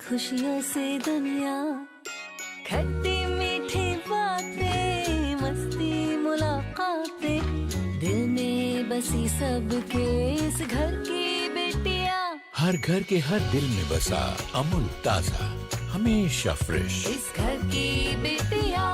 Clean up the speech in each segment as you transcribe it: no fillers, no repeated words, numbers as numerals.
खुशियों से दुनिया, खट्टी मीठी बातें, मस्ती मुलाकातें, दिल में बसी सबके इस घर की बेटियां, हर घर के हर दिल में बसा अमूल ताजा, हमेशा फ्रेश। इस घर की बेटियां।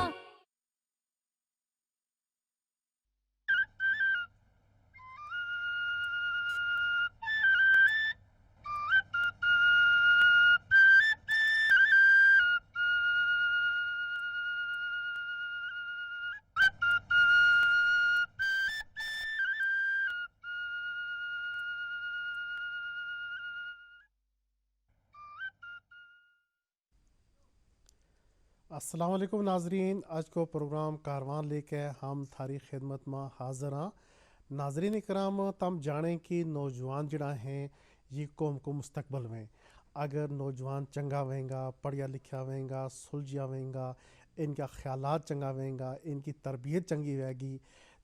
अस्सलाम वालेकुम नाजरीन, आज को प्रोग्राम कारवान लेके हम थारी खिदमत में हाज़िर हाँ। नाजरीन इकराम, तम जाने कि नौजवान जड़ा हैं ये कौम को मुस्तकबल में अगर नौजवान चंगा वेंगा, पढ़िया लिखा वेंगा, सुलझिया वेंगा, इनका ख्यालात चंगा वेंगा, इनकी तरबियत चंगी वेगी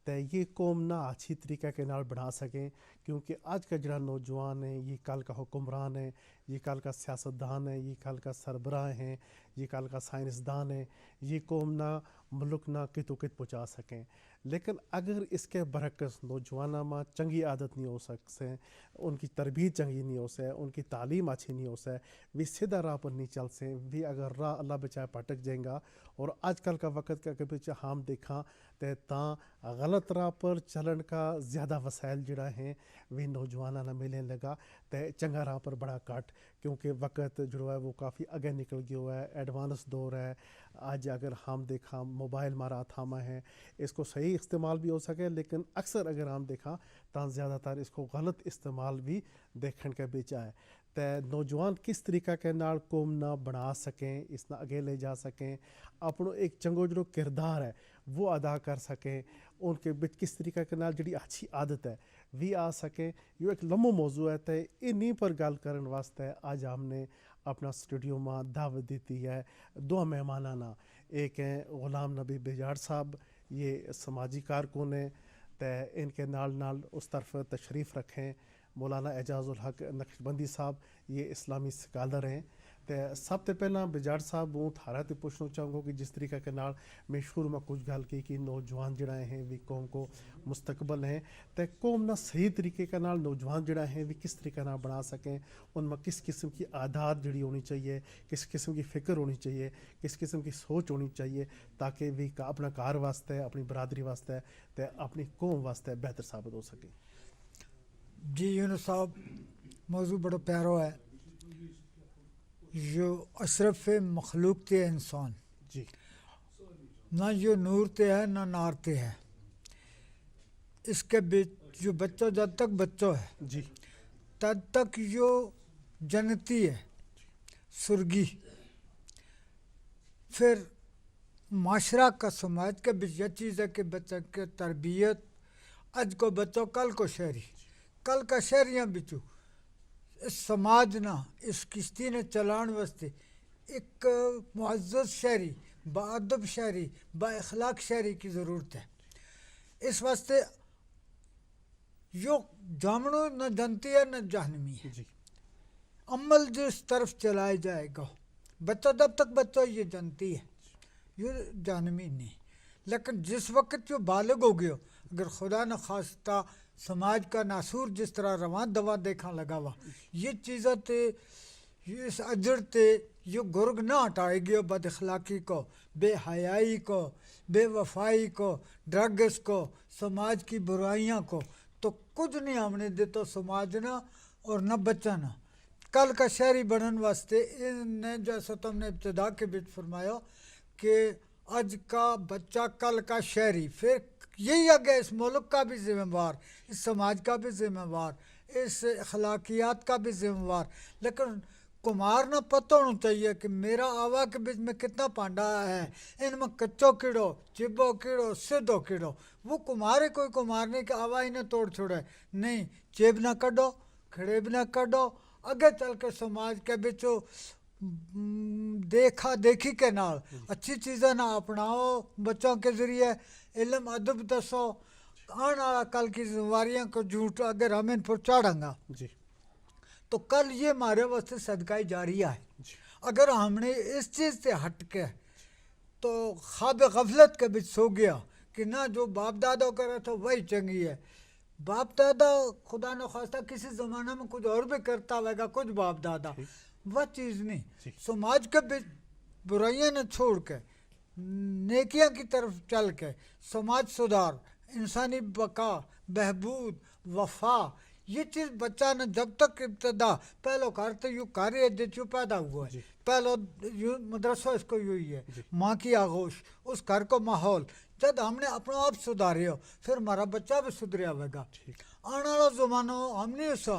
तो ये कौम ना अच्छी तरीके के नाल बना सकें। क्योंकि आज का जड़ा नौजवान है ये कल का हुक्मरान है, ये कल का सियासतदान है, ये कल का सरबराह हैं, ये कल का साइंसदान है। ये कौम ना मुल्क ना कितो कित पहुँचा सकें। लेकिन अगर इसके बरक्स नौजवाना में चंगी आदत नहीं हो सकते, उनकी तरबियत चंगी नहीं हो से, उनकी तालीम अच्छी नहीं हो से, वे सीधा राह पर नहीं चल से, वे अगर राह अल्लाह बचाए भटक जाएंगा। और आजकल का वक़्त का पीछे हम देखा तो गलत राह पर चलन का ज़्यादा वसाइल जड़ा हैं वे नौजवाना ना मिलने लगा तो चंगा राह पर बड़ा काट। क्योंकि वक़्त जो है वो काफ़ी आगे निकल गया हुआ है, एडवांस दौर है। आज अगर हम देखा मोबाइल मारा थामा है, इसको सही इस्तेमाल भी हो सके, लेकिन अक्सर अगर हम देखा तो ज़्यादातर इसको गलत इस्तेमाल भी देखने के बेचा है। तो नौजवान किस तरीका के नाल कौम ना बना सकें, इस ना आगे ले जा सकें, अपनों एक चंगो जो किरदार है वो अदा कर सकें, उनके बिच किस तरीका के नाल जड़ी अच्छी आदत है भी आ सकें। यो एक लम्बो मौजू है तो इन्हीं पर गल करने वास्ते आज हमने अपना स्टूडियो में दावत दी है दो मेहमाना ना। एक हैं गुलाम नबी बेजाड़ साहब, ये समाजी कारकुन हैं, तो इनके नाल नाल उस तरफ तशरीफ़ रखें मौलाना एजाज़ुल हक नक्शबंदी साहब, ये इस्लामी स्कॉलर हैं। तो सब तो पहला बेजाड़ साहब वो थारा तो पूछना चाहूँगा कि जिस तरीके के नाल मैं शुरू में कुछ गल की कि नौजवान जड़ा हैं वे कौम को मुस्तकबल हैं, तो कौम ना सही तरीके के नाल नौजवान जड़ा हैं वे किस तरीके नाल बना सकें, उनमें किस किस्म की आदत जड़ी होनी चाहिए, किस किस्म की फ़िक्र होनी चाहिए, किस किस्म की सोच होनी चाहिए, ताकि वे अपना कार वास्ते, अपनी बरादरी वास्ते, तो अपनी कौम वास्ते बेहतर साबित हो सके। जी यूनुस साहब, मौजू बड़ा प्यारा है। जो अशरफ मखलूक थे इंसान जी, ना जो नूर ते है ना नार ते है। इसके बीच जो बच्चा जब तक बच्चा है जी, तब तक जो जन्नती है, सुर्गी। फिर माशरा का समाज के बीच यह चीज़ है कि बच्चे के तरबियत, आज को बच्चों कल को शहरी, कल का शहरियाँ बिचू इस समाज ना इस किश्ती ने चलाने वास्ते एक मुअज़्ज़ज़ शहरी, बाअदब शहरी, बाअखलाक शहरी की ज़रूरत है। इस वास्ते जो जामनो न जनती है न जहनमी है। जी, अमल जिस तरफ चलाया जाएगा, बच्चा जब तक बच्चा ये जानती है ये जानवी नहीं। लेकिन जिस वक्त जो बालिग हो गया, अगर खुदा न खास्ता समाज का नासूर जिस तरह रवान दवा देखा लगा हुआ, ये चीज़ें थे इस अजर थे ये गुर्ग ना हटाएगी और बद अखलाकी को, बेहयाई को, बेवफाई को, ड्रग्स को, समाज की बुराइयां को, तो कुछ नहीं हमने देता समाज ना और न बच्चा ना। कल का शहरी बनने वास्ते इनने जैसा तुमने इब्तिदा के बीच फरमाया कि आज का बच्चा कल का शहरी, फिर यही आगे इस मुल्क का भी ज़िम्मेवार, इस समाज का भी ज़िम्मेवार, इस अखलाकियात का भी ज़िम्मेवार। लेकिन कुमार ना पता होना चाहिए कि मेरा आवा के बीच में कितना पांडा है, इनमें कच्चो कीड़ो, चिब्बो कीड़ो, सिद्धो कीड़ो। वो कुमार है, कोई कुमार नहीं कि आवा ही ना तोड़ छोड़े, नहीं, जेब ना कढ़ो, खड़ेब ना कढ़ो, आगे चल के समाज के बिचो देखा देखी के नाल अच्छी चीज़ें ना अपनाओ, बच्चों के ज़रिए इल्म अदब दसो, आने वाला कल की जिम्मेवारियों को झूठ अगर हम इन पर चढ़ांगा जी, तो कल ये हमारे वास्ते सदका जारिया है। اگر ہم نے اس چیز سے ہٹ کے تو خواب غفلت کے بچ سو گیا کہ نہ جو باپ دادا کرا تھا وہی چنگی ہے. باپ دادا خدا نخواستہ کسی زمانہ میں کچھ اور بھی کرتا ہوئے گا, کچھ باپ دادا, وہ چیز نہیں. سماج کے بچ برائیاں نہ چھوڑ کے نیکیاں کی طرف چل کے سماج سدھار, انسانی بقا, بہبود, وفا, یہ چیز بچہ نے جب تک ابتدا پہلو کرتے یوں کاری جو پیدا ہوا ہے, پہلو یوں مدرسہ اس کو یوں ہی ہے, ماں کی آغوش, اس گھر کو ماحول, جب ہم نے اپنا آپ سدھارے ہو پھر ہمارا بچہ بھی سدھریا ہوئے گا. آنے والا زمانہ ہم نہیں اسا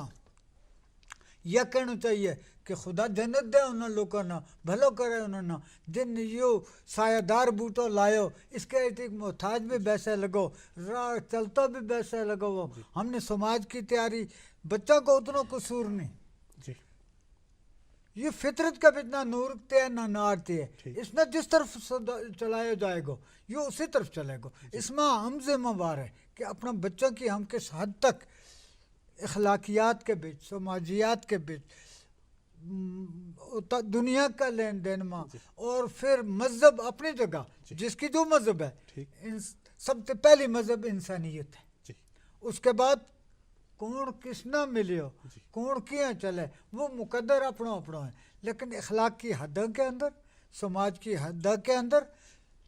یہ کہنا چاہیے کہ خدا جنت دے انہوں لوگوں نے, بھلو کرے انہوں نے جن یوں سایہ دار بوٹو لائیو, اس کے ایک محتاج بھی بیسے لگو, راہ چلتا بھی بیسے لگو. ہم نے سماج کی تیاری, بچہ کو اتنا قصور نہیں, یہ فطرت کا بھی اتنا نور تے نہ نارتے ہے, اس میں جس طرف چلایا جائے گا یہ اسی طرف چلے گا. اس میں ہم ذمہ وار ہے کہ اپنا بچوں کی ہم کس حد تک اخلاقیات کے بیچ, سماجیات کے بیچ, دنیا کا لین دین میں, اور پھر مذہب اپنی جگہ جس کی جو مذہب ہے, سب سے پہلی مذہب انسانیت ہے. اس کے بعد کون کس نہ ملیو, کون کیا چلے, وہ مقدر اپنا اپنا ہے. لیکن اخلاق کی حدوں کے اندر, سماج کی حدوں کے اندر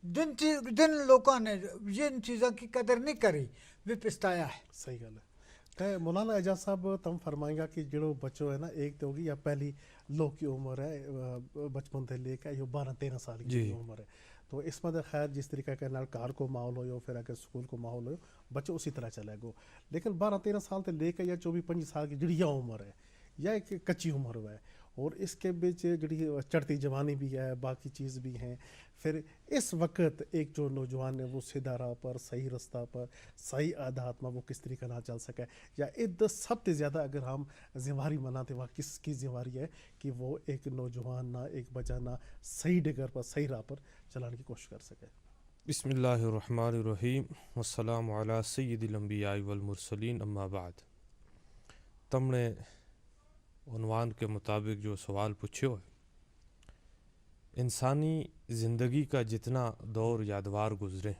جن لوگوں نے ان چیزوں کی قدر نہیں کری وہ پچھتایا ہے. صحیح گل ہے. مولانا اعجاز صاحب تم فرمائیں گا کہ جڑو بچوں ہے نا, ایک تو ہوگی یا پہلی لوگ کی عمر ہے بچپن سے لے کے یہ 12-13 سال کی عمر ہے, تو اس میں خیر جس طریقہ کے نال کار کو ماحول ہو, پھر اگر اسکول کو ماحول ہو, بچے اسی طرح چلے گو. لیکن 12-13 سال سے لے کے یا 24-25 سال کی جڑی یہ عمر ہے, یا ایک کچی عمر ہے, اور اس کے بیچ جڑی چڑھتی جوانی بھی ہے, باقی چیز بھی ہیں. پھر اس وقت ایک جو نوجوان ہے وہ سیدھا راہ پر, صحیح رستہ پر, صحیح عادات میں وہ کس طریقہ نہ چل سکے, یا اد سب سے زیادہ اگر ہم ذمہ مناتے وہ کس کی ذمہ ہے کہ وہ ایک نوجوان نہ ایک بچہ نہ صحیح ڈگر پر, صحیح راہ پر چلانے کی کوشش کر سکے. بسم اللہ الرحمن الرحیم, والسلام علی سید الانبیاء والمرسلین, اما بعد. تم نے عنوان کے مطابق جو سوال پوچھے ہو, انسانی زندگی کا جتنا دور یادوار گزرے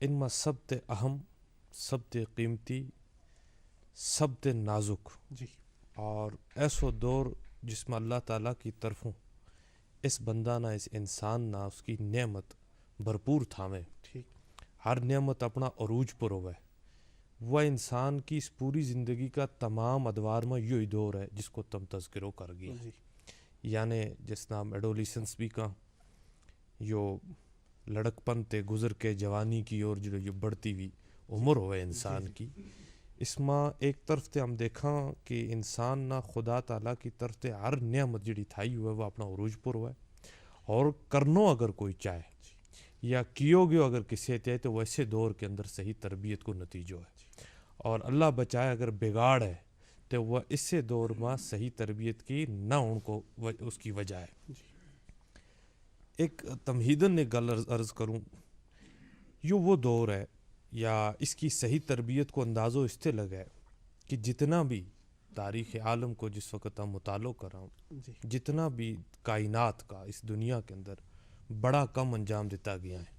ان میں سب تے اہم, سب تے قیمتی, سب تے نازک اور ایسو دور جس میں اللہ تعالیٰ کی طرفوں اس بندہ نہ, اس انسان نہ اس کی نعمت بھرپور تھامے, ہر نعمت اپنا عروج پر ہوئے. وہ انسان کی اس پوری زندگی کا تمام ادوار میں یہی دور ہے جس کو تم تذکرو کر گیا, یعنی جس نام ایڈولیسنس بھی کہاں, یہ لڑک پن تے گزر کے جوانی کی اور جو یہ بڑھتی ہوئی عمر ہوئے انسان کی. اس میں ایک طرف تے ہم دیکھاں کہ انسان نہ خدا تعالیٰ کی طرف تے ہر نعمت جڑی تھائی ہوئے وہ اپنا عروج پر ہوئے, اور کرنو اگر کوئی چاہے یا کیو گیو اگر کسی چاہے تو ویسے دور کے اندر صحیح تربیت کو نتیجہ ہے, اور اللہ بچائے اگر بگاڑ ہے تو وہ اس سے دور میں صحیح تربیت کی نہ ان کو اس کی وجہ ہے. ایک تمہیدن ایک گل عرض کروں, یہ وہ دور ہے یا اس کی صحیح تربیت کو اندازو اس سے لگا ہے کہ جتنا بھی تاریخ عالم کو جس وقت ہم مطالعہ کر رہا ہوں, جتنا بھی کائنات کا اس دنیا کے اندر بڑا کم انجام دیتا گیا ہے,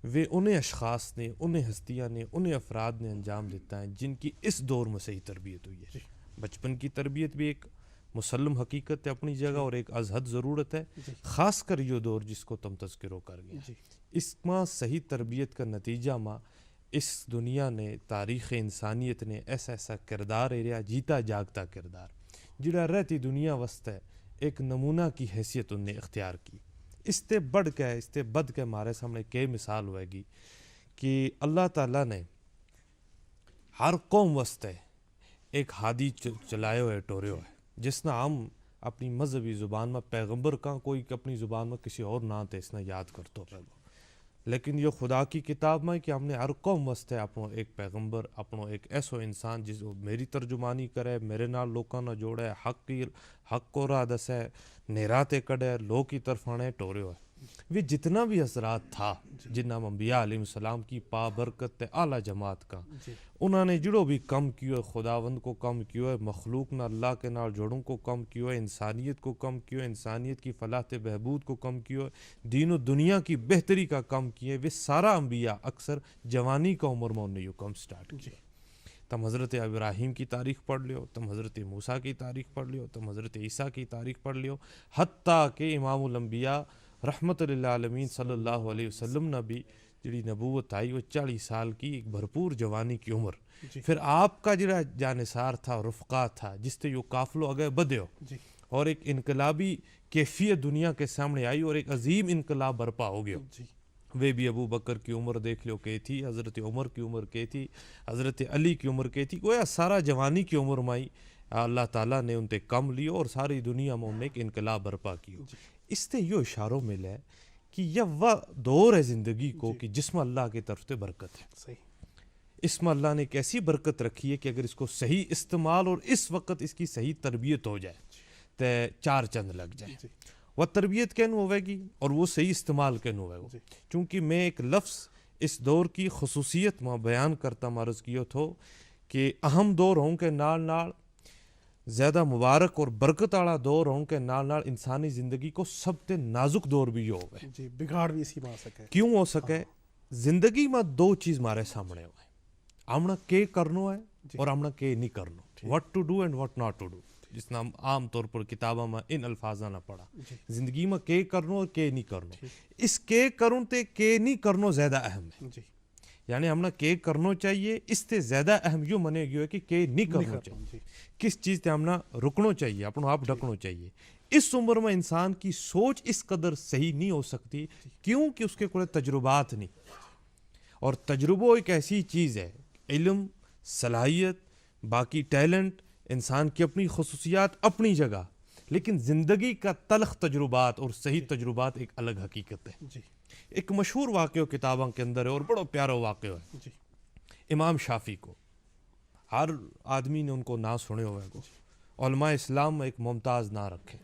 وہ انہیں اشخاص نے, انہیں ہستیاں نے, انہیں افراد نے انجام دیتا ہے جن کی اس دور میں صحیح تربیت ہوئی ہے. بچپن کی تربیت بھی ایک مسلم حقیقت ہے اپنی جگہ اور ایک از حد ضرورت ہے, خاص کر یہ دور جس کو تم تذکرو کر گیا. اس میں صحیح تربیت کا نتیجہ میں اس دنیا نے, تاریخ انسانیت نے ایسا ایسا کردار ایریا, جیتا جاگتا کردار جڑا رہتی دنیا وسط ایک نمونہ کی حیثیت انہیں اختیار کی. اس تے بڑھ کے, اس تے بد کے ہمارے سامنے کئی مثال ہوئے گی کہ اللہ تعالیٰ نے ہر قوم وسطے ایک ہادی چلائے ہوئے, ٹورے ہوئے, جس نہ ہم اپنی مذہبی زبان میں پیغمبر کا کوئی اپنی زبان میں کسی اور نام تے اس نے یاد کرتو رہے گا, لیکن یہ خدا کی کتاب میں کہ ہم نے ہر قوم وسطے اپنو ایک پیغمبر, اپنو ایک ایسو انسان جس میری ترجمانی کرے, میرے نال لوکاں نہ جوڑے, حق کو راہ دسے, نیراتے کڑے, لوگ کی طرف آنے, ٹورے ہوئے. وہ جتنا بھی اثرات تھا جنہاں انبیاء علیہ السلام کی پابرکت اعلیٰ جماعت کا انہوں نے جڑو بھی کم کیو ہے خداوند کو کم کیو ہے مخلوق نہ اللہ کے نال جوڑوں کو کم کیو ہے انسانیت کو کم کیو ہے انسانیت کی فلاح بہبود کو کم کیو ہے دین و دنیا کی بہتری کا کم کیے وہ سارا انبیاء اکثر جوانی کا عمر میں انہیں یوں کم سٹارٹ کیا تم حضرت ابراہیم کی تاریخ پڑھ لیو تم حضرت موسیٰ کی تاریخ پڑھ لیو تم حضرت عیسیٰ کی تاریخ پڑھ لیو حتیٰ کہ امام الانبیاء رحمت للعالمین صلی اللہ علیہ وسلم نے بھی جڑی نبوت آئی وہ 40 سال کی ایک بھرپور جوانی کی عمر پھر آپ کا جڑا جانثار تھا رفقا تھا جس سے یوں قافلو اگے بدیو اور ایک انقلابی کیفیت دنیا کے سامنے آئی اور ایک عظیم انقلاب برپا ہو گیا وہ بھی ابو بکر کی عمر دیکھ لو کہ تھی حضرت عمر کی عمر کہ تھی حضرت علی کی عمر کہ تھی گویا سارا جوانی کی عمر میں اللہ تعالیٰ نے ان تے کم لیو اور ساری دنیا میں انہیں ایک انقلاب برپا کیو اس تے یہ اشاروں ملے کہ یہ وہ دور ہے زندگی کو کہ جس میں اللہ کی طرف سے برکت ہے اس میں اللہ نے ایک ایسی برکت رکھی ہے کہ اگر اس کو صحیح استعمال اور اس وقت اس کی صحیح تربیت ہو جائے تو 4 چند لگ جائے وہ تربیت کینو ہوئے گی اور وہ صحیح استعمال کینو ہوئے گا چونکہ میں ایک لفظ اس دور کی خصوصیت میں بیان کرتا مرض کیو تھو کہ اہم دور ہوں کہ نال نال زیادہ مبارک اور برکت والا دور ہوں کہ نال نال انسانی زندگی کو سب تے نازک دور بھی ہوئے بگاڑ بھی اسی میں آ سکے کیوں ہو سکے زندگی میں 2 چیز مارے سامنے ہوئے آمنا کے کرنو ہے اور آمنا کے نہیں کرنو what to do and what not to do جس نے ہم عام طور پر کتابوں میں ان الفاظ نہ پڑھا زندگی میں کے کرنو اور کے نہیں کرنو اس کے کروں تے کے نہیں کرنو زیادہ اہم ہے یعنی ہم نے کے کرنو چاہیے اس سے زیادہ اہم یوں منے گیا ہے کہ کے نہیں کرنو چاہیے کس چیز تے ہم نے رکنو چاہیے اپنا آپ ڈھکنو چاہیے اس عمر میں انسان کی سوچ اس قدر صحیح نہیں ہو سکتی کیونکہ اس کے کوئی تجربات نہیں اور تجربہ ایک ایسی چیز ہے علم صلاحیت باقی ٹیلنٹ انسان کی اپنی خصوصیات اپنی جگہ لیکن زندگی کا تلخ تجربات اور صحیح تجربات ایک الگ حقیقت ہے ایک مشہور واقعہ کتابوں کے اندر ہے اور بڑا پیارا واقعہ ہے امام شافعی کو ہر آدمی نے ان کو نہ سنے ہوئے کو علماء اسلام میں ایک ممتاز نہ رکھے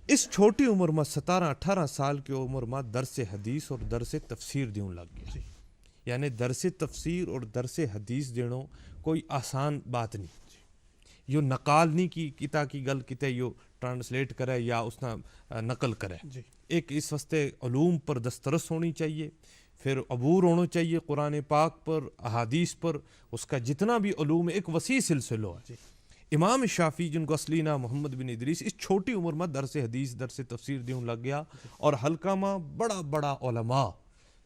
اس چھوٹی عمر میں 17-18 سال کی عمر میں درس حدیث اور درس تفسیر دیوں لگ گیا یعنی درس تفسیر اور درس حدیث دینوں کوئی آسان بات نہیں یو نقال نہیں کی کتا کی گل کتے یو ٹرانسلیٹ کرے یا اس نے نقل کرے ایک اس واسطے علوم پر دسترس ہونی چاہیے پھر عبور ہونا چاہیے قرآن پاک پر احادیث پر اس کا جتنا بھی علوم ایک وسیع سلسلہ ہے امام شافعی جن کو اصلی نام محمد بن ادریس اس چھوٹی عمر میں درس حدیث درس تفسیر دیوں لگ گیا اور حلقہ میں بڑا بڑا علماء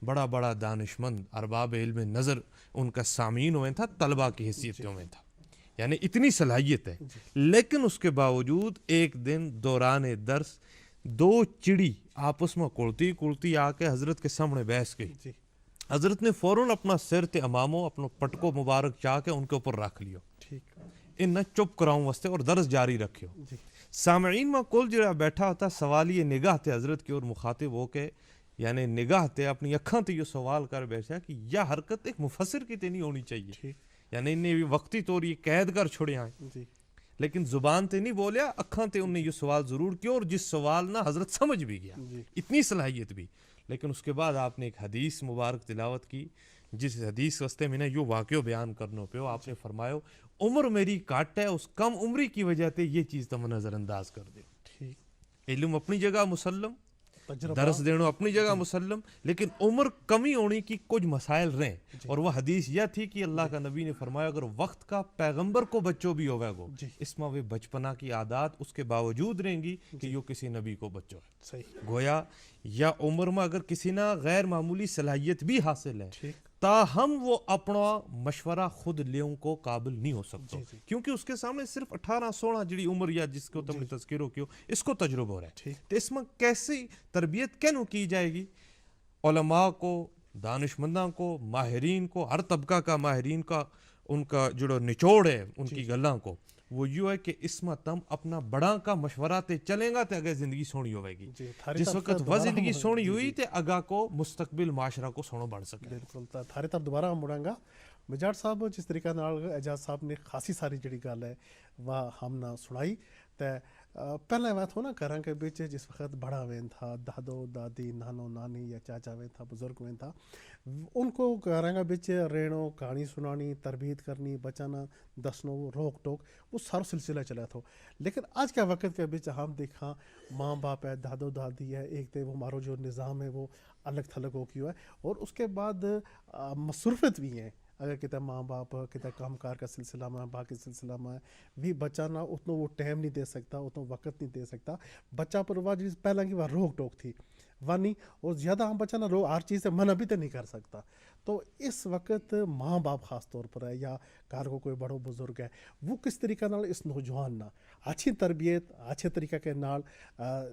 بڑا بڑا دانشمند ارباب علم نظر ان کا سامعین ہوئے تھا طلبہ کی حیثیت میں تھا یعنی اتنی صلاحیت ہے لیکن اس کے باوجود ایک دن دوران درس 2 چڑی آپس میں کلتی آ کے حضرت کے سامنے بیٹھ گئی حضرت نے فوراً اپنا سر تے امامو اپنا پٹکو مبارک چاہ کے ان کے اوپر رکھ لیو ان نہ چپ کراؤں واسطے اور درس جاری رکھیو سامعین میں کل جڑا بیٹھا ہوتا سوال یہ نگاہ تے حضرت کی اور مخاطب ہو کے یعنی نگاہ تے اپنی اکھاں تے یہ سوال کر بیٹھا کہ یہ حرکت ایک مفسر کی تے نہیں ہونی چاہیے یعنی انہیں وقتی طور یہ قید کر چھوڑے آئیں لیکن زبان تے نہیں بولیا اکھاں تے انہیں یہ سوال ضرور کیا اور جس سوال نہ حضرت سمجھ بھی گیا اتنی صلاحیت بھی لیکن اس کے بعد آپ نے ایک حدیث مبارک تلاوت کی جس حدیث واسطے میں نے یہ واقعہ بیان کرنا پیو آپ نے فرمایا عمر میری کاٹ ہے اس کم عمری کی وجہ تے یہ چیز تم نظر انداز کر دے علم اپنی جگہ مسلم درس دینا اپنی جگہ مسلم لیکن عمر کمی ہونے کی کچھ مسائل رہیں اور وہ حدیث یہ تھی کہ اللہ کا نبی نے فرمایا اگر وقت کا پیغمبر کو بچوں بھی ہوگا گو اس میں وہ بچپنا کی عادات اس کے باوجود رہیں گی کہ یہ کسی نبی کو بچوں ہے گویا یا عمر میں اگر کسی نہ غیر معمولی صلاحیت بھی حاصل ہے تاہم وہ اپنا مشورہ خود لیوں کو قابل نہیں ہو سکتا کیونکہ اس کے سامنے صرف 18-16 جڑی عمر یا جس کو تم نے تذکر کیو اس کو تجربہ ہو رہا ہے تو اس میں کیسی تربیت کینوں کی جائے گی علماء کو دانشمندوں کو ماہرین کو ہر طبقہ کا ماہرین کا ان کا جو نچوڑ ہے ان کی گلاں کو وہ یوں ہے کہ اس میں تم اپنا بڑا کا مشورہ تے چلیں گا تے اگر زندگی سونی ہوئے گی جس وقت وہ زندگی سونی ہوئی تے اگا کو مستقبل معاشرہ کو سونو بڑھ سکے بالکل تھارے طرف دوبارہ ہم مڑاں گا مجاٹ صاحب جس طریقہ نال اعجاز صاحب نے خاصی ساری جڑی گل ہے وہ ہم نہ سنائی تے पहले बात हो ना करा के बीच जिस वक्त बड़ा वेन था दादो दादी नानो नानी या चाचा वेन था बुजुर्ग वेन था उनको करा के बीच रेणो कहानी सुनानी तरबियत करनी बचाना दसनो रोक टोक वो सारा सिलसिला चला था। लेकिन आज के वक्त के बीच हम देखा माँ बाप है दादो दादी है एक तो वो हमारा जो निज़ाम है वो अलग थलग हो गया है और उसके बाद मसरूफियत भी है। अगर कितना माँ बाप कितना काम कार का सिलसिला में बाकी सिलसिला में भी बच्चा ना उतना वो टाइम नहीं दे सकता उतना वक्त नहीं दे सकता बच्चा पर वह जिस पहला की वह रोक टोक थी वह नहीं और ज़्यादा हम बच्चा ना हर चीज़ से मना भी तो नहीं कर सकता। तो इस वक्त माँ बाप ख़ास तौर पर है या कार को कोई बड़ो बुजुर्ग है वो किस तरीके नाल इस नौजवान ना अच्छी तरबियत अच्छे तरीके के नाल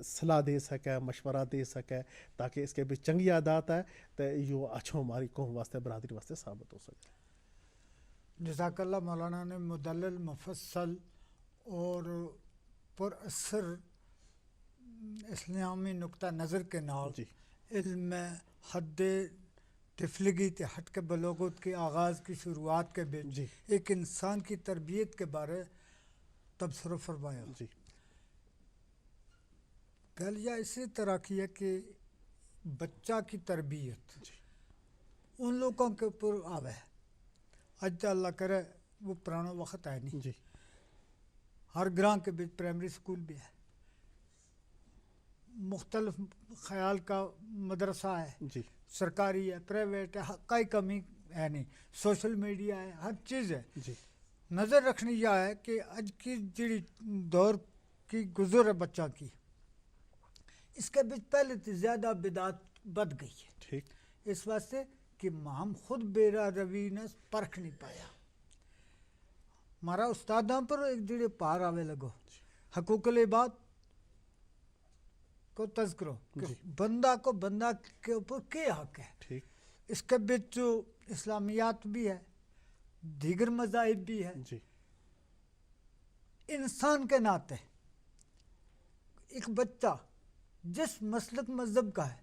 सलाह दे सके मशवरा दे सके ताकि इसके भी चंगी आदत है तो यो अच्छो हमारी कौम वास्ते बरादरी वास्ते साबित हो सके। जज़ाकल्लाह मौलाना ने मुदल्लल मुफस्सल और पुरअसर इस्लामी नुक्ता नज़र के नाल इल्म हद तिफलगी ते हट के बलोगत के आगाज़ की शुरुआत के बीच एक इंसान की तरबियत के बारे तबसरा फरमाया। गल या इसी तरह की है कि बच्चा की तरबियत उन लोगों के ऊपर आवे अज तो अल्लाह करे वो पुराना वक्त है नहीं हर ग्रां के बीच प्राइमरी स्कूल भी है मुख्तलिफ ख्याल का मदरसा है सरकारी है प्राइवेट है कोई कमी है नहीं सोशल मीडिया है हर चीज़ है। नज़र रखनी यह है कि आज की जी दौर की गुजर है बच्चा की इसके बीच पहले तो ज़्यादा बिदात बद गई है ठीक इस वास्ते कि हम खुद बेरा रवि ने परख नहीं पाया हमारा उस्तादा पर एक जड़े पार आवे लगो हकूक़ुल इबाद को तज़किरो बंदा को बंदा के ऊपर क्या हक है ठीक इसके बीच जो इस्लामियात भी है दीगर मज़ाहिब भी है इंसान के नाते एक बच्चा जिस मसलक मज़हब का है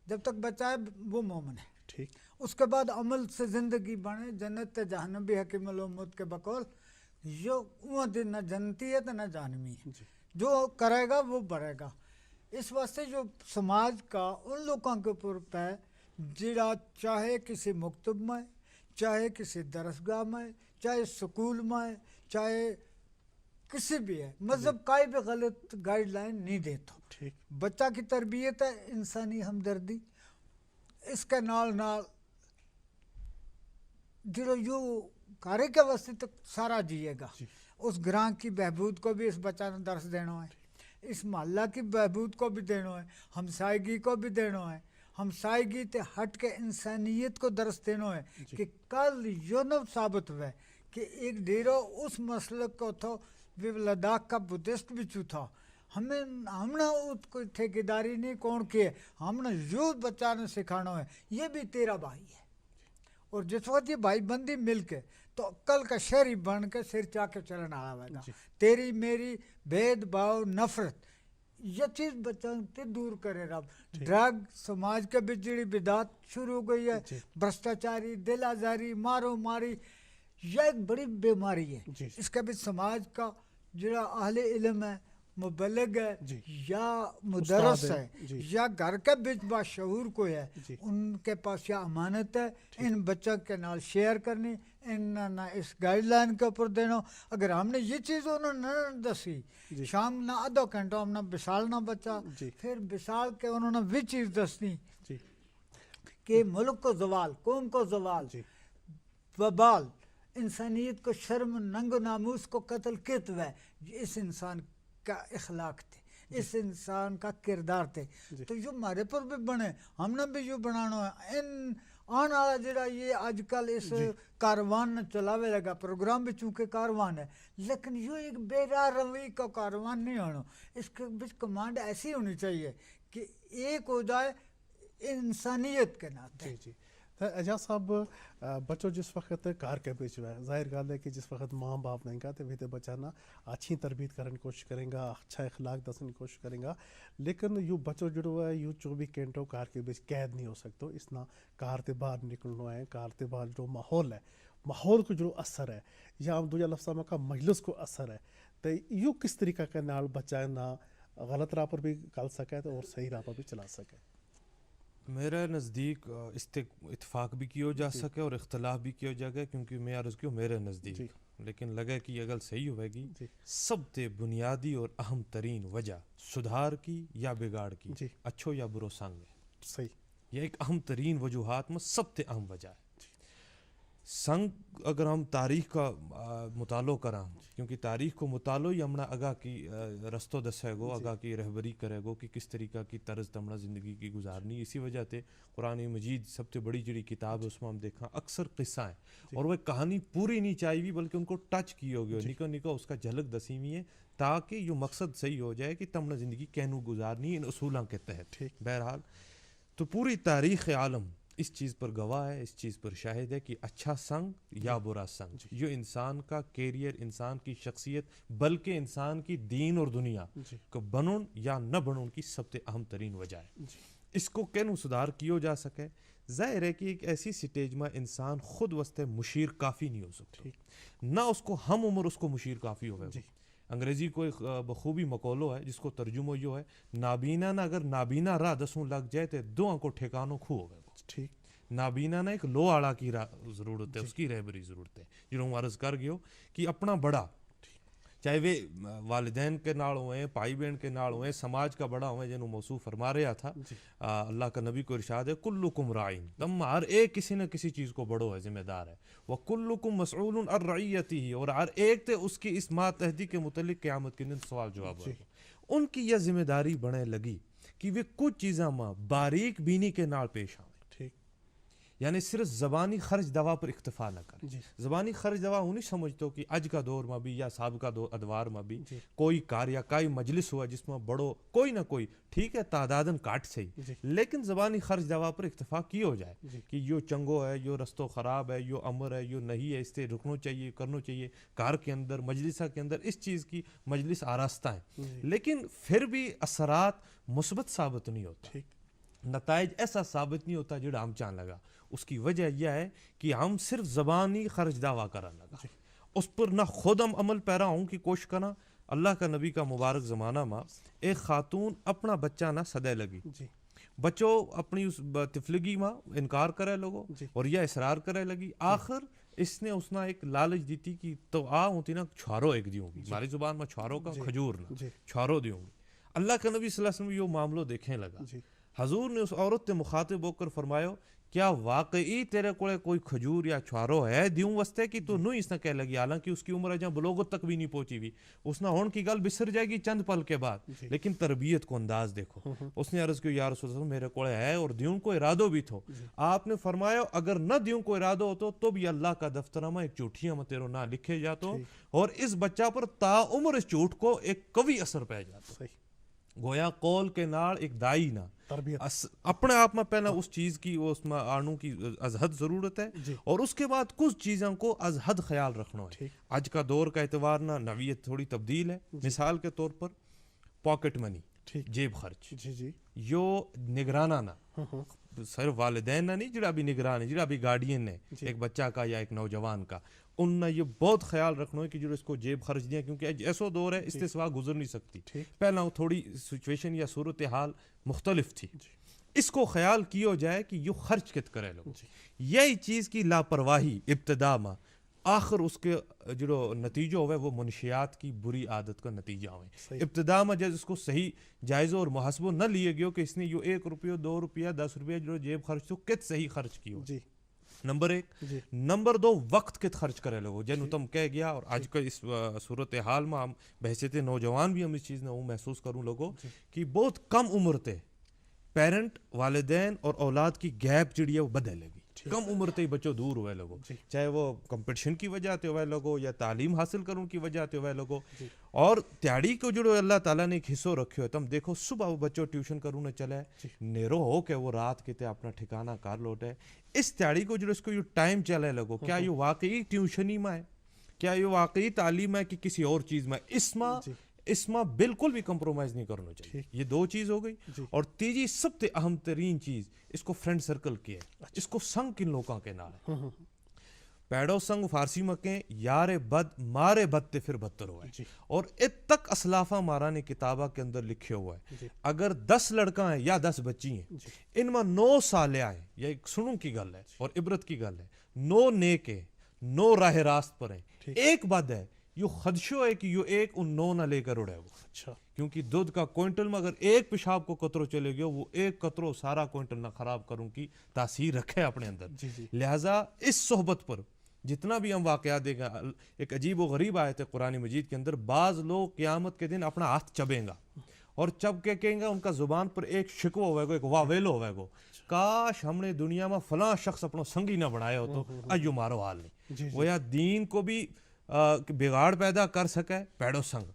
जब तक बच्चा है वो मोमिन है ठीक उसके बाद अमल से ज़िंदगी बने जन्नत जहन्नम भी हकीमुल उम्मत के बकौल जो वो दिन न जन्नती है तो न जहन्नमी है जो करेगा वो बढ़ेगा। इस वास्ते जो समाज का उन लोगों के ऊपर पे जिड़ा चाहे किसी मकतब में चाहे किसी दरसगाह में चाहे स्कूल में चाहे किसी भी है मज़हब का भी गलत गाइडलाइन नहीं देता ठीक बच्चा की तरबियत है इंसानी हमदर्दी इसके नाल नाल जो यो कार्य के वास्ते तो सारा जिएगा उस ग्रां की बहबूद को भी इस बच्चा ने दर्श देना है इस मोहल्ला की बहबूद को भी देना है हमसायगी को भी देना है हमसायगी ते हट के इंसानियत को दर्श देना है कि कल यो न साबित हुआ कि एक डेरो उस मसलक को था वे लद्दाख का बुद्धिस्ट भी था हमें हमने उसको ठेकेदारी नहीं कौन की है हमने जो बच्चा ने सिखाना है ये भी तेरा भाई है और जिस वक्त ये भाई बंदी मिल के तो कल का शहरी बन के सिर चाह के चलना आ रहा तेरी मेरी भेदभाव नफरत ये चीज़ बच्चा से दूर करे रब ड्रग समाज के बीच जी बिदात शुरू हो गई है भ्रष्टाचारी दिल आजारी मारो मारी यह एक बड़ी बीमारी है इसके बीच समाज का जरा अहले इल्म है मुबल्लिग है या मुदर्रिस है या घर के बीच बाशऊर कोई है उनके पास या अमानत है इन बच्चों के नाल शेयर करनी इन ना इस गाइडलाइन के ऊपर देना। अगर हमने ये चीज़ उन्होंने न दसी शाम ना आधा घंटा हमने बिसालना बच्चा फिर बिसाल के उन्होंने भी चीज़ दसनी कि मुल्क को जवाल कौम को जवाल वबाल इंसानियत को शर्म नंग नामूस को कत्ल कित है इस इंसान का इखलाक थे इस इंसान का किरदार थे तो जो हमारे पर भी बने हमने भी जो बनाना है इन आने वाला जरा ये आजकल इस कारवान ने चलावे लगा प्रोग्राम भी चूँकि कारवान है लेकिन यो एक बेरा रवि का कारवान नहीं होना इसके बीच कमांड ऐसी होनी चाहिए कि एक हो जाए इंसानियत के नाते। जी तो एजाज साहब बच्चों जिस वक्त कार के बीच हुआ है जाहिर गाल है कि जिस वक्त माँ बाप नहीं कहते भी तो बच्चा ना अच्छी तरबियत करने की कोशिश करेगा अच्छा इखलाक दसने की कोशिश करेगा लेकिन यू बच्चों जुड़ो है यू 24 घंटों कार के बीच कैद नहीं हो सकते इस ना कार से बाहर निकलना है कार से बाहर जो माहौल है माहौल को जो असर है या हम दूसरा लफ्ज़ में का मजलिस को असर है तो यो किस तरीका के नाल बच्चा ना गलत राह पर भी चल सके तो और सही राह पर भी चला सके? मेरे नज़दीक इत्तेफाक भी किया जा सके और इख्तलाफ भी किया जाए, क्योंकि मैं अर्ज़ क्यों मेरे नज़दीक, लेकिन लगे कि अगर सही होगी सबसे बुनियादी और अहम तरीन वजह सुधार की या बिगाड़ की, अच्छो या बुरो संग है, सही, यह एक अहम तरीन वजूहात में सबसे अहम वजह है। संग अगर हम तारीख का मुतालो करा, क्योंकि तारीख को मुतालो ही हमने आगा की रस्तो दसेगो, आगा की रहबरी करेगो कि किस तरीका की तर्ज तमना ज़िंदगी की गुजारनी। इसी वजह से कुरान मजीद सबसे बड़ी जड़ी किताब है, उसमें हम देखा अक्सर किस्सा है और वह कहानी पूरी नहीं चाहिए बल्कि उनको टच की होगी, निको निको उसका झलक दसी हुई है, ताकि यो मकसद सही हो जाए कि तमना ज़िंदगी कैनू गुजारनी इन असूलों के तहत। बहरहाल तो पूरी तारीख़ आलम इस चीज़ पर गवाह है, इस चीज़ पर शाहिद है कि अच्छा संग या बुरा संग जो इंसान का कैरियर, इंसान की शख्सियत, बल्कि इंसान की दीन और दुनिया को बनून या न बनून की सबसे अहम तरीन वजह है। इसको कैनू सुधार किया जा सके, जाहिर है कि एक ऐसी स्टेज में इंसान खुद वस्ते मुशीर काफ़ी नहीं हो सकता, ना उसको हम उम्र उसको मुशीर काफ़ी होगा। अंग्रेज़ी को एक बखूबी मकौलो है जिसको तर्जुमो यो है, नाबीना ना अगर नाबीना राह दसों लग जाए तो दो आंखों ठिकानों खू हो गए। ठीक, नाबीना ना एक लो आड़ा की ज़रूरत है, उसकी रहबरी ज़रूरत है। जिन्होंने अर्ज़ कर गयो कि अपना बड़ा, चाहे वे वालिदैन के नाल हुए, भाई बहन के नाल हुए, समाज का बड़ा हुए, जिन्होंने मौसूफ फरमा रहा था अल्लाह का नबी को इरशाद है, कुल्लुकुम राइन, तम हर एक किसी न किसी चीज़ को बड़ो है, जिम्मेदार है, वह कुल्लुकुम मसऊलुन अन रइयतिही, और हर एक ते उसकी इस मातहदी के मुतल्लिक क़यामत के दिन सवाल जवाब होगा। उनकी यह जिम्मेदारी बने लगी कि वे कुछ चीज़ों में बारीक बीनी के नाल पेश आए, यानी सिर्फ ज़बानी खर्च दवा पर इक्तफा न करें। ज़बानी खर्च दवा नहीं समझते कि आज का दौर में भी या साबिका अदवार में भी कोई कार्य या कोई मजलिस हुआ जिसमें बड़ो कोई ना कोई, ठीक है तादादन काट सही, लेकिन ज़बानी खर्च दवा पर इक्तफा की हो जाए कि यो चंगो है, यो रस्तो ख़राब है, यो अमर है, यो नहीं है, इससे रुकना चाहिए, करना चाहिए। कार के अंदर, मजलिसा के अंदर इस चीज़ की मजलिस आरास्ता है, लेकिन फिर भी असरात मुस्बत साबित नहीं होता, नताइज ऐसा साबित नहीं होता जो हम चाह लगा। उसकी वजह यह है कि हम सिर्फ ज़बानी खर्च दावा करने लगा, उस पर ना खुद हम अमल पैरा हों की कोशिश करना। अल्लाह का नबी का मुबारक ज़माना में एक खातून अपना बच्चा ना सदे लगी, बच्चों अपनी उस तिफलगी में इनकार करे लोगों और यह इसरार करे लगी। आखिर इसने उसना एक लालच दी थी कि तो आ होती ना छुआरो एक दूंगी, हमारी जुबान में छुआरो का खजूर ना छुआरो दूंगी। अल्लाह का नबी सल्लल्लाहु अलैहि वसल्लम यो मामलो देखने लगा। हजूर ने उस औरत से मुखातिब होकर फरमायो, क्या वाकई तेरे को कोई खजूर या छुआरो है द्यूं वस्ते कि तू नू इसने कह लगी, हालांकि उसकी उम्र जहाँ बलोगत तक भी नहीं पहुंची हुई, उसने होने की गल बिसर जाएगी चंद पल के बाद, लेकिन तरबियत को अंदाज देखो। उसने अर्ज किया, या रसूल अल्लाह मेरे को है और द्यूं को इरादो भी थो। आपने फरमाया अगर न द्यूं को इरादो होतो तो भी अल्लाह का दफ्तर में एक झूठिया में तेरो ना लिखे जातो और इस बच्चा पर ताउम्र इस झूठ को एक कवि असर पै जाता। गोया कौल के नाल एक दाई ना अपने आप में पहला उस चीज़ की उसमें आनू की अजहद ज़रूरत है और उसके बाद कुछ चीज़ों को अजहद ख्याल रखना है। आज का दौर का एतबार ना नवीयत थोड़ी तब्दील है। मिसाल के तौर पर पॉकेट मनी, जेब खर्च, यो निगराना ना सिर्फ वालिदैन ना नहीं, जिड़ा भी निगरान है, जिड़ा भी गार्डियन है एक बच्चा का या एक नौजवान का, उनने ये बहुत ख्याल रखना है कि जो इसको जेब खर्च दिया, क्योंकि ऐसा दौर है इससे सिवा गुजर नहीं सकती। पहला वो थोड़ी सिचुएशन या सूरत हाल मुख्तलिफ थी, इसको ख्याल किया जाए कि यो खर्च कित करे लोग। यही चीज़ की लापरवाही इब्तदा में आखिर उसके जो नतीजो है वो मुनशियात की बुरी आदत का नतीजा है। इब्तदा में जब इसको सही जायज़ो और मुहासबो न लिए गयो कि इसने यो 1 रुपया 2 रुपया 10 रुपया जो जेब खर्च तो कित सही खर्च किया। नंबर 1। नंबर 2, वक्त कित खर्च करे लोगो जैन तुम कह गया। और आज का इस सूरत हाल में हम बहसीत नौजवान भी हम इस चीज़ ने महसूस करूँ लोगों कि बहुत कम उम्र थे पेरेंट वालिदैन और औलाद की गैप जिड़ी है वो बदल लगी। कम उम्र से ही बच्चों दूर हुए लोगों, चाहे वो कंपटीशन की वजह से हुए लोगों या तालीम हासिल करने की वजह से हुए लोगों। और त्याड़ी को जो अल्लाह ताला ने एक हिस्सो रखे हो, तुम देखो सुबह वो बच्चों ट्यूशन करूँ न चले नेरो हो के वो रात के अपना ठिकाना कार लौटे। इस त्याड़ी को जो इसको टाइम चले लोगो, क्या ये वाकई ट्यूशनी में है, क्या ये वाकई तालीम है कि किसी और चीज़ में? इसमें बिल्कुल भी कंप्रोमाइज नहीं करना चाहिए। ये 2 चीज़ हो गई। और तीसरी सबसे अहम तरीन चीज़ इसको फ्रेंड सर्कल की है, इसको संग किन लोगों के नाल है। پیڑو سنگ فارسی میں کہیں یار بد مارے بد تے پھر بدتر ہوا ہے. اور ات تک اسلافہ مارا نے کتابہ کے اندر لکھے ہوا ہے اگر 10 لڑکا ہیں یا 10 بچی ہیں ان میں 9 سالیہ ہیں, یہ ایک سنوں کی گل ہے اور عبرت کی گل ہے, 9 نیک ہیں 9 راہ راست پر ہیں, ایک بد ہے یو خدشو ہے کہ یو ایک ان 9 نہ لے کر اڑے وہ. اچھا کیونکہ دودھ کا کوئنٹل میں اگر ایک پیشاب کو قطروں چلے گیا وہ ایک قطروں سارا کوئنٹل نہ خراب کروں کی تاثیر رکھے اپنے اندر. لہٰذا اس صحبت پر جتنا بھی ہم واقعات دیکھیں, ایک عجیب و غریب آیت ہے قرآن مجید کے اندر, بعض لوگ قیامت کے دن اپنا ہاتھ چبیں گا اور چب کے کہیں گا ان کا زبان پر ایک شکوہ ہوئے گا, ایک واویلو ہوئے گا, کاش ہم نے دنیا میں فلاں شخص اپنا سنگی نہ بنایا ہو تو ایو مارو حال نہیں. وہ یا دین کو بھی بگاڑ پیدا کر سکے پیڑو سنگ.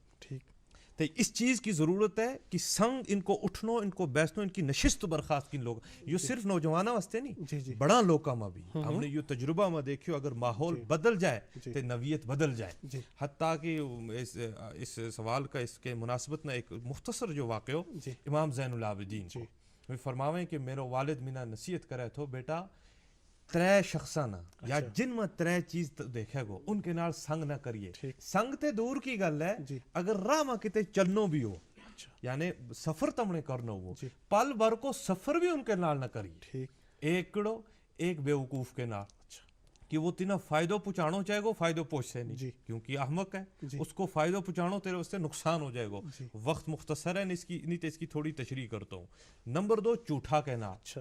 تو اس چیز کی ضرورت ہے کہ سنگ ان کو اٹھنو, ان کو بیسنو, ان کی نشست برخاست کن لوگ یہ صرف نوجوانہ واسطے نہیں بڑا لوکا میں بھی ہم نے یہ تجربہ میں دیکھو, اگر ماحول بدل جائے تو نویت بدل جائے. حتیٰ کہ اس سوال کا اس کے مناسبت میں ایک مختصر جو واقع ہو, امام زین العابدین کو وہ فرماویں کہ میرے والد مینا نصیحت کرے تو بیٹا 3 شخصانا یا جن میں 3 چیز دیکھے گو ان کے نال سنگ نہ کریے. سنگ تے دور کی گل ہے, اگر راہ میں کتے چلنو بھی ہو یعنی سفر تم نے کرنو ہو پل بھر کو سفر بھی ان کے نال نہ کریے. ایک کڑو ایک بیوقوف کے نال کہ وہ تینا فائدہ پہنچانو چاہے گو فائدہ پہنچ سے نہیں کیونکہ احمق ہے, اس کو فائدہ پہنچانو تیرے اس سے نقصان ہو جائے گو. وقت مختصر ہے نہیں تو اس کی تھوڑی تشریح کرتا ہوں. نمبر 2 جھوٹا کے نال.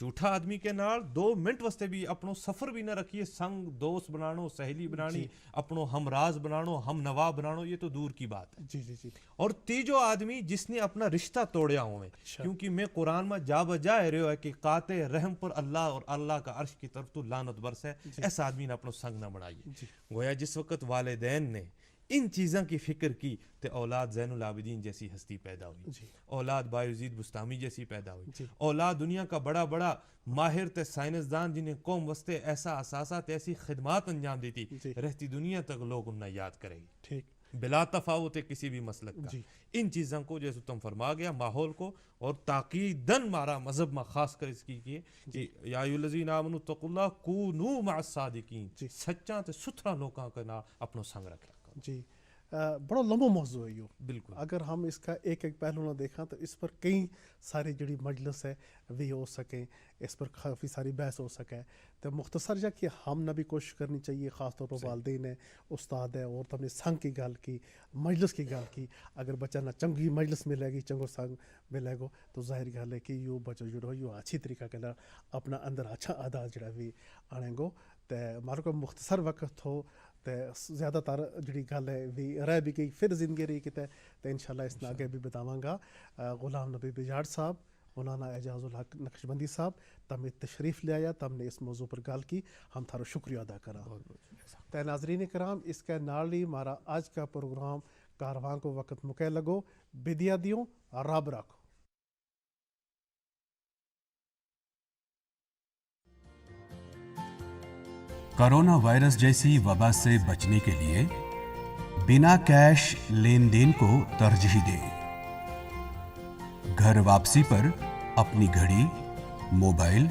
جھوٹا آدمی کے نال 2 منٹ واسطے بھی اپنو سفر بھی نہ رکھیے. سنگ دوست بنانو, سہیلی بنانی, اپنو ہمراز بنانو, ہم نوا بنانو, یہ تو دور کی بات ہے. اور تیجو آدمی جس نے اپنا رشتہ توڑیا ہوئے, کیونکہ میں قرآن میں جا بجا رہے ہو کہ قاطع رحم پر اللہ اور اللہ کا عرش کی طرف تو لعنت برس ہے, ایسا آدمی نے اپنو سنگ نہ بنائیے. گویا جس وقت والدین نے ان چیزوں کی فکر کی تو اولاد زین العابدین جیسی ہستی پیدا ہوئی, اولاد بایزید بستامی جیسی پیدا ہوئی, اولاد دنیا کا بڑا بڑا ماہر تے سائنسدان جنہیں قوم وسطے ایسا احساسات ایسی خدمات انجام دیتی رہتی دنیا تک لوگ انہیں یاد کریں گے بلا تفاوت کسی بھی مسلک کا. ان چیزوں کو جیسے تم فرما گیا ماحول کو اور تاکیدن مارا مذہب میں خاص کر اس کی کیے کہ یا ایھا الذین آمنوا اتقوا اللہ کونوا مع الصادقین, سچا تے ستھرا لوکاں کے نال اپنو سنگ رکھا. بڑا لمبا موضوع ہے یہ. بالکل اگر ہم اس کا ایک ایک پہلو نہ دیکھا تو اس پر کئی ساری جڑی مجلس ہے بھی ہو سکیں, اس پر کافی ساری بحث ہو سکے. تو مختصر جا کہ ہم نے بھی کوشش کرنی چاہیے, خاص طور پر والدین ہے, استاد ہے, اور تم نے سنگ کی گل کی, مجلس کی گل کی. اگر بچہ نہ چنگی مجلس ملے گی, چنگو سنگ ملے گو, تو ظاہر گل ہے کہ یہ بچہ جڑو یہ اچھی طریقہ کے اپنا اندر اچھا عادات جڑا بھی آنے گو. تو مارو کو مختصر وقت ہو تو زیادہ تر جڑی گل ہے بھی رہ بھی گئی, پھر زندگی رہی کتے تو انشاءاللہ اس نے آگے بھی بتاواں گا. غلام نبی بجاڑ صاحب, مولانا اعجاز الحق نقشبندی صاحب, تم نے تشریف لے آیا, تم نے اس موضوع پر گل کی, ہم تھارو شکریہ ادا کرا. تو ناظرین کرام, اس کے نال ہی ہمارا آج کا پروگرام کارواں کو وقت مکے لگو. بدیا دیوں رب رکھو. کورونا وائرس جیسی وبا سے بچنے کے لیے بنا کیش لین دین کو ترجیح دیں. گھر واپسی پر اپنی گھڑی, موبائل